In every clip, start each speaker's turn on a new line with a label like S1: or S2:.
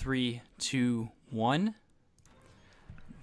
S1: 3, 2, 1.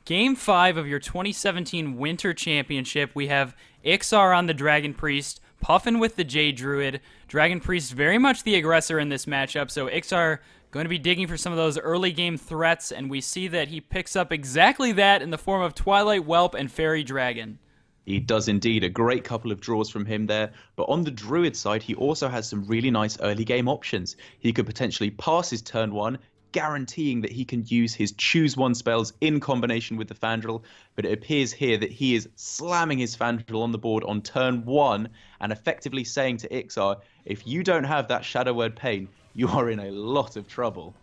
S1: Game 5 of your 2017 Winter Championship. We have Ixar on the Dragon Priest, Puffin with the Jade Druid. Dragon Priest very much the aggressor in this matchup, so Ixar going to be digging for some of those early game threats, and we see that he picks up exactly that in the form of Twilight Whelp and Fairy Dragon.
S2: He does indeed. A great couple of draws from him there. But on the Druid side, he also has some really nice early game options. He could potentially pass his turn 1, guaranteeing that he can use his choose 1 spells in combination with the Fandral. But it appears here that he is slamming his Fandral on the board on turn 1 and effectively saying to Ixar, if you don't have that Shadow Word Pain, you are in a lot of trouble.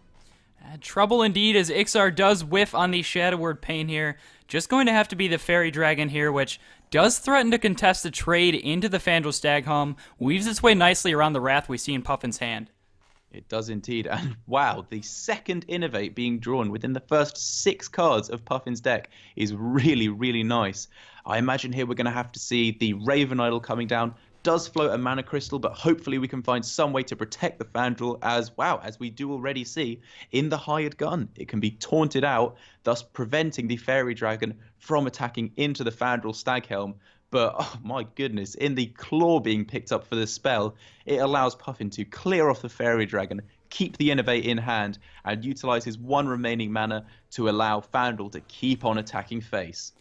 S1: Trouble indeed, as Ixar does whiff on the Shadow Word Pain here. Just going to have to be the Fairy Dragon here, which does threaten to contest the trade into the Fandral Staghelm. Weaves its way nicely around the Wrath we see in Puffin's hand.
S2: It does indeed. And wow, the second Innovate being drawn within the first 6 cards of Puffin's deck is really, really nice. I imagine here we're going to have to see the Raven Idol coming down. Does float a mana crystal, but hopefully we can find some way to protect the Fandral as we do already see in the hired gun. It can be taunted out, thus preventing the Fairy Dragon from attacking into the Fandral Staghelm. But oh my goodness, in the claw being picked up for the spell, it allows Puffin to clear off the Fairy Dragon, keep the Innovate in hand, and utilize his 1 remaining mana to allow Fandral to keep on attacking face.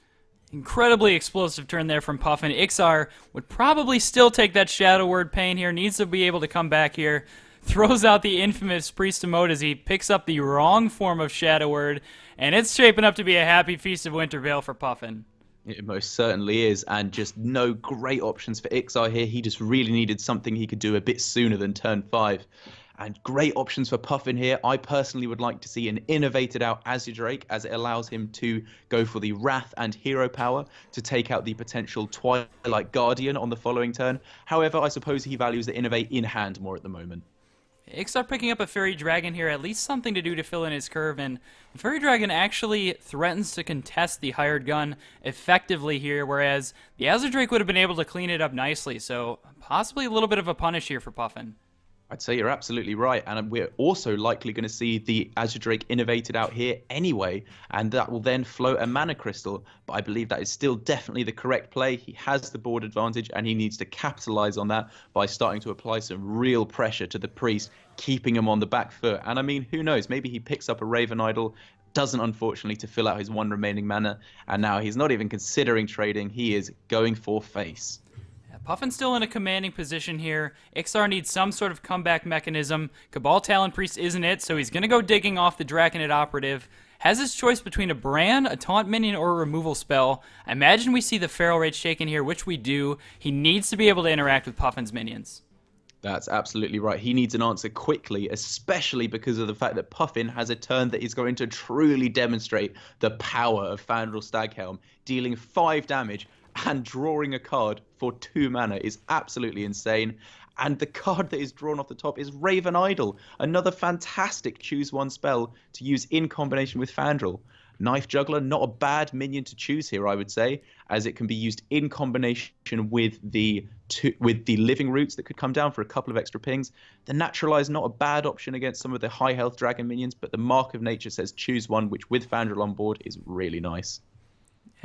S1: Incredibly explosive turn there from Puffin. Ixar would probably still take that Shadow Word Pain here. Needs to be able to come back here. Throws out the infamous Priest of Mode as he picks up the wrong form of Shadow Word. And it's shaping up to be a happy Feast of Winter Veil for Puffin.
S2: It most certainly is, and just no great options for Ixar here. He just really needed something he could do a bit sooner than turn 5. And great options for Puffin here. I personally would like to see an innovated out Azure Drake, as it allows him to go for the Wrath and Hero Power to take out the potential Twilight Guardian on the following turn. However, I suppose he values the Innovate in hand more at the moment.
S1: Ixar picking up a Fairy Dragon here, at least something to do to fill in his curve, and Fairy Dragon actually threatens to contest the hired gun effectively here, whereas the Azure Drake would have been able to clean it up nicely, so possibly a little bit of a punish here for Puffin.
S2: I'd say you're absolutely right, and we're also likely going to see the Azure Drake innovated out here anyway, and that will then float a mana crystal, but I believe that is still definitely the correct play. He has the board advantage, and he needs to capitalize on that by starting to apply some real pressure to the Priest, keeping him on the back foot. And I mean, who knows, maybe he picks up a Raven Idol, doesn't unfortunately to fill out his 1 remaining mana, and now he's not even considering trading, he is going for face.
S1: Puffin's still in a commanding position here. Ixar needs some sort of comeback mechanism. Cabal Talon Priest isn't it, so he's going to go digging off the Draconid Operative. Has his choice between a Brand, a Taunt Minion, or a removal spell. I imagine we see the Feral Rage taken here, which we do. He needs to be able to interact with Puffin's minions.
S2: That's absolutely right. He needs an answer quickly, especially because of the fact that Puffin has a turn that is going to truly demonstrate the power of Fandral Staghelm, dealing 5 damage and drawing a card for 2 mana is absolutely insane. And the card that is drawn off the top is Raven Idol, another fantastic choose 1 spell to use in combination with Fandral. Knife Juggler, not a bad minion to choose here, I would say, as it can be used in combination with the Living Roots that could come down for a couple of extra pings. The Naturalize, not a bad option against some of the high health dragon minions, but the Mark of Nature says choose 1, which with Fandral on board is really nice.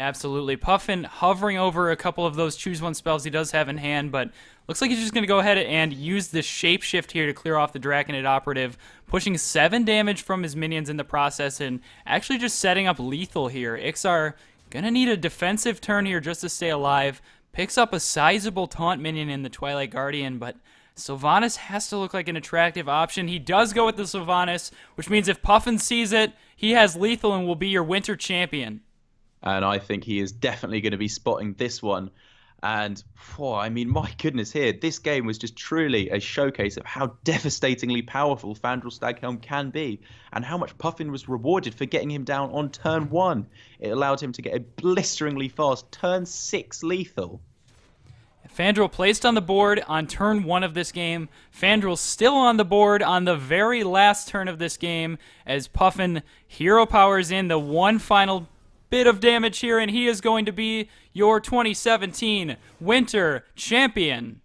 S1: Absolutely. Puffin hovering over a couple of those choose 1 spells he does have in hand, but looks like he's just going to go ahead and use the Shapeshift here to clear off the Draconid Operative, pushing 7 damage from his minions in the process, and actually just setting up lethal here. Ixar going to need a defensive turn here just to stay alive. Picks up a sizable taunt minion in the Twilight Guardian, but Sylvanas has to look like an attractive option. He does go with the Sylvanas, which means if Puffin sees it, he has lethal and will be your winter champion.
S2: And I think he is definitely going to be spotting this one. And, I mean, my goodness here, this game was just truly a showcase of how devastatingly powerful Fandral Staghelm can be, and how much Puffin was rewarded for getting him down on turn 1. It allowed him to get a blisteringly fast turn 6 lethal.
S1: Fandral placed on the board on turn 1 of this game. Fandral still on the board on the very last turn of this game, as Puffin hero powers in the 1 final bit of damage here, and he is going to be your 2017 Winter Champion.